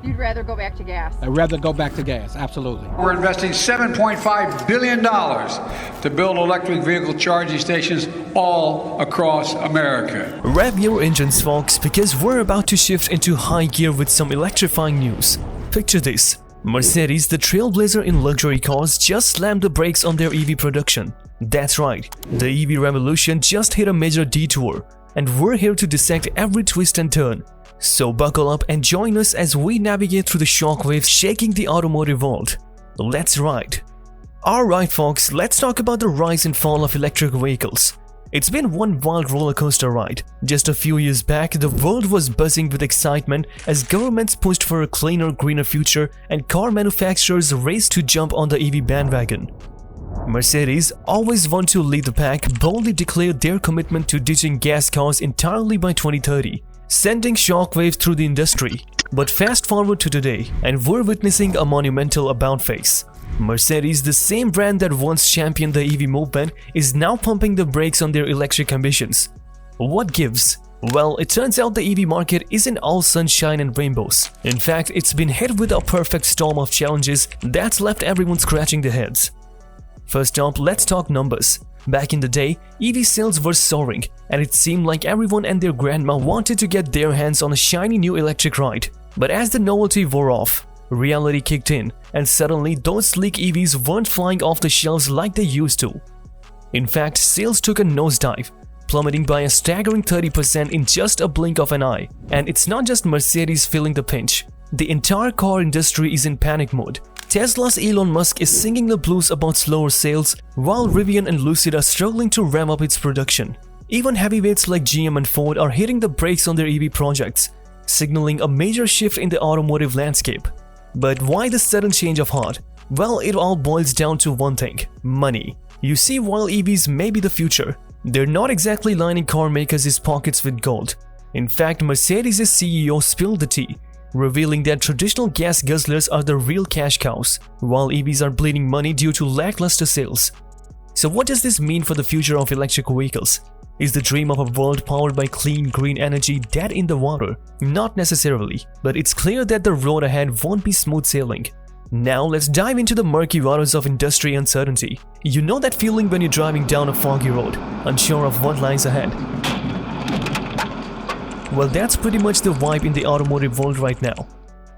You'd rather go back to gas. I'd rather go back to gas, absolutely. We're investing $7.5 billion to build electric vehicle charging stations all across America. Rev your engines, folks, because we're about to shift into high gear with some electrifying news. Picture this. Mercedes, the trailblazer in luxury cars, just slammed the brakes on their EV production. That's right, the EV revolution just hit a major detour, and we're here to dissect every twist and turn. So buckle up and join us as we navigate through the shockwaves shaking the automotive world. Let's ride. Alright folks, let's talk about the rise and fall of electric vehicles. It's been one wild rollercoaster ride. Just a few years back, the world was buzzing with excitement as governments pushed for a cleaner, greener future and car manufacturers raced to jump on the EV bandwagon. Mercedes, always want to lead the pack, boldly declared their commitment to ditching gas cars entirely by 2030, sending shockwaves through the industry. But fast forward to today, and we're witnessing a monumental about-face. Mercedes, the same brand that once championed the EV movement, is now pumping the brakes on their electric ambitions. What gives? Well, it turns out the EV market isn't all sunshine and rainbows. In fact, it's been hit with a perfect storm of challenges that's left everyone scratching their heads. First up, let's talk numbers. Back in the day, EV sales were soaring, and it seemed like everyone and their grandma wanted to get their hands on a shiny new electric ride. But as the novelty wore off, reality kicked in, and suddenly those sleek EVs weren't flying off the shelves like they used to. In fact, sales took a nosedive, plummeting by a staggering 30% in just a blink of an eye. And it's not just Mercedes feeling the pinch. The entire car industry is in panic mode. Tesla's Elon Musk is singing the blues about slower sales, while Rivian and Lucid are struggling to ramp up its production. Even heavyweights like GM and Ford are hitting the brakes on their EV projects, signaling a major shift in the automotive landscape. But why the sudden change of heart? Well, it all boils down to one thing: money. You see, while EVs may be the future, they're not exactly lining car makers' pockets with gold. In fact, Mercedes' CEO spilled the tea, revealing that traditional gas guzzlers are the real cash cows, while EVs are bleeding money due to lackluster sales. So what does this mean for the future of electric vehicles? Is the dream of a world powered by clean, green energy dead in the water? Not necessarily, but it's clear that the road ahead won't be smooth sailing. Now let's dive into the murky waters of industry uncertainty. You know that feeling when you're driving down a foggy road, unsure of what lies ahead? Well, that's pretty much the vibe in the automotive world right now.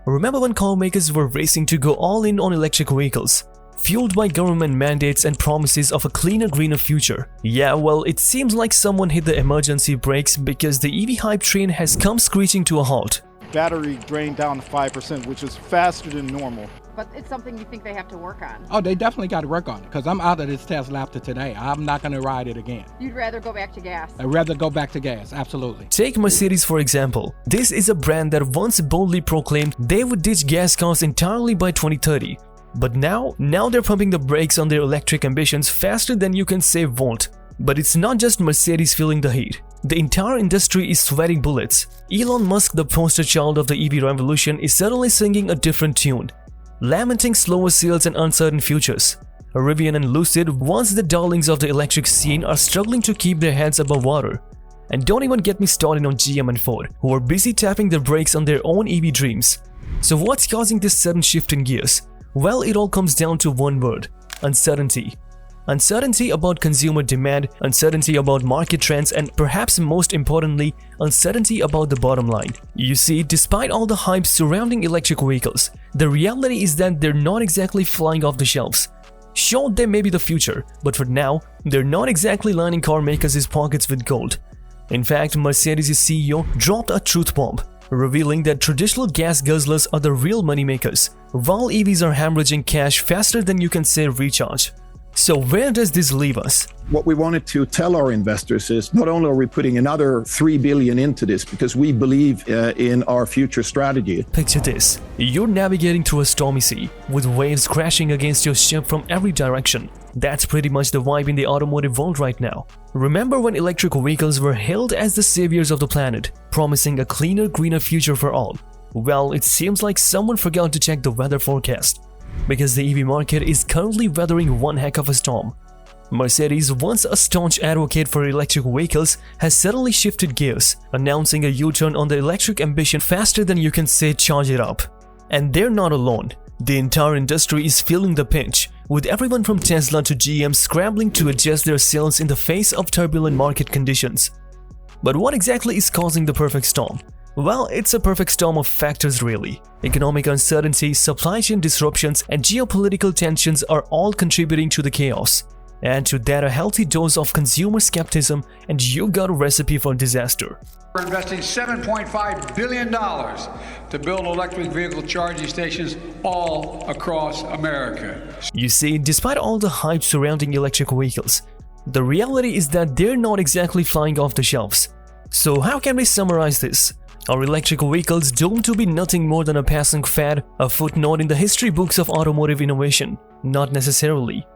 Remember when car makers were racing to go all in on electric vehicles, fueled by government mandates and promises of a cleaner, greener future? Yeah, well, it seems like someone hit the emergency brakes because the EV hype train has come screeching to a halt. Battery drained down to 5%, which is faster than normal. But it's something you think they have to work on. Oh, they definitely got to work on it, because I'm out of this Tesla after today. I'm not going to ride it again. You'd rather go back to gas. I'd rather go back to gas, absolutely. Take Mercedes for example. This is a brand that once boldly proclaimed they would ditch gas cars entirely by 2030. But now they're pumping the brakes on their electric ambitions faster than you can say won't. But it's not just Mercedes feeling the heat. The entire industry is sweating bullets. Elon Musk, the poster child of the EV revolution, is suddenly singing a different tune, lamenting slower sales and uncertain futures. Rivian and Lucid, once the darlings of the electric scene, are struggling to keep their heads above water. And don't even get me started on GM and Ford, who are busy tapping the brakes on their own EV dreams. So what's causing this sudden shift in gears? Well, it all comes down to one word: uncertainty. Uncertainty about consumer demand, uncertainty about market trends, and perhaps most importantly, uncertainty about the bottom line. You see, despite all the hype surrounding electric vehicles, the reality is that they're not exactly flying off the shelves. Sure, they may be the future, but for now, they're not exactly lining car makers' pockets with gold. In fact, Mercedes' CEO dropped a truth bomb, revealing that traditional gas guzzlers are the real moneymakers, while EVs are hemorrhaging cash faster than you can say recharge. So where does this leave us? What we wanted to tell our investors is not only are we putting another $3 billion into this because we believe in our future strategy. Picture this: you're navigating through a stormy sea with waves crashing against your ship from every direction. That's pretty much the vibe in the automotive world right now. Remember when electric vehicles were hailed as the saviors of the planet, promising a cleaner, greener future for all? Well, it seems like someone forgot to check the weather forecast, because the EV market is currently weathering one heck of a storm. Mercedes, once a staunch advocate for electric vehicles, has suddenly shifted gears, announcing a U-turn on the electric ambition faster than you can say charge it up. And they're not alone. The entire industry is feeling the pinch, with everyone from Tesla to GM scrambling to adjust their sales in the face of turbulent market conditions. But what exactly is causing the perfect storm? Well, it's a perfect storm of factors really. Economic uncertainty, supply chain disruptions, and geopolitical tensions are all contributing to the chaos. Add to that a healthy dose of consumer skepticism and you've got a recipe for disaster. We're investing $7.5 billion to build electric vehicle charging stations all across America. You see, despite all the hype surrounding electric vehicles, the reality is that they're not exactly flying off the shelves. So how can we summarize this? Are electric vehicles doomed to be nothing more than a passing fad, a footnote in the history books of automotive innovation? Not necessarily.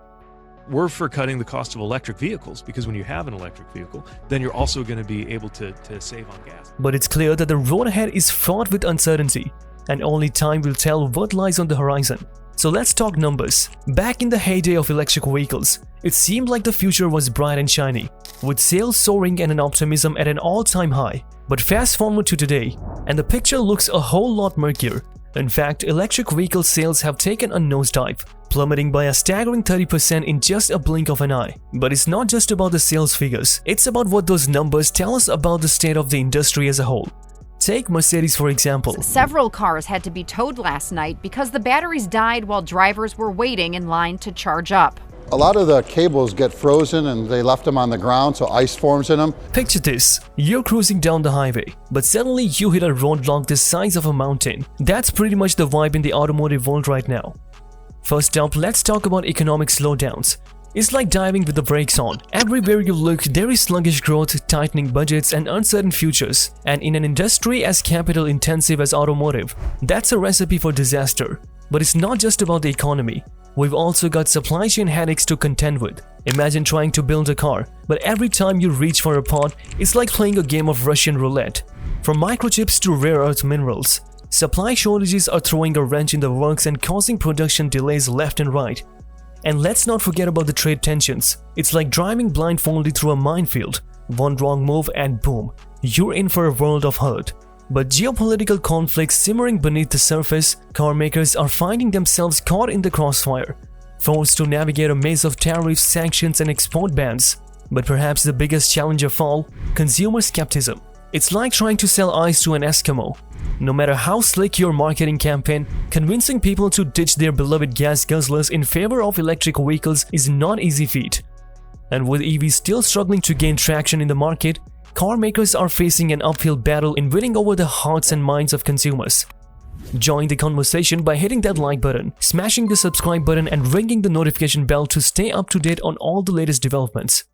We're for cutting the cost of electric vehicles, because when you have an electric vehicle, then you're also going to be able to save on gas. But it's clear that the road ahead is fraught with uncertainty, and only time will tell what lies on the horizon. So let's talk numbers. Back in the heyday of electric vehicles, it seemed like the future was bright and shiny, with sales soaring and an optimism at an all-time high. But fast forward to today, and the picture looks a whole lot murkier. In fact, electric vehicle sales have taken a nosedive, plummeting by a staggering 30% in just a blink of an eye. But it's not just about the sales figures, it's about what those numbers tell us about the state of the industry as a whole. Take Mercedes for example. Several cars had to be towed last night because the batteries died while drivers were waiting in line to charge up. A lot of the cables get frozen and they left them on the ground, so ice forms in them. Picture this, you're cruising down the highway, but suddenly you hit a roadblock the size of a mountain. That's pretty much the vibe in the automotive world right now. First up, let's talk about economic slowdowns. It's like diving with the brakes on. Everywhere you look, there is sluggish growth, tightening budgets, and uncertain futures. And in an industry as capital intensive as automotive, that's a recipe for disaster. But it's not just about the economy. We've also got supply chain headaches to contend with. Imagine trying to build a car, but every time you reach for a part, it's like playing a game of Russian roulette. From microchips to rare earth minerals, supply shortages are throwing a wrench in the works and causing production delays left and right. And let's not forget about the trade tensions. It's like driving blindfolded through a minefield. One wrong move and boom, you're in for a world of hurt. But geopolitical conflicts simmering beneath the surface, car makers are finding themselves caught in the crossfire, forced to navigate a maze of tariffs, sanctions, and export bans. But perhaps the biggest challenge of all, consumer skepticism. It's like trying to sell ice to an Eskimo. No matter how slick your marketing campaign, convincing people to ditch their beloved gas guzzlers in favor of electric vehicles is not an easy feat. And with EVs still struggling to gain traction in the market, car makers are facing an uphill battle in winning over the hearts and minds of consumers. Join the conversation by hitting that like button, smashing the subscribe button, and ringing the notification bell to stay up to date on all the latest developments.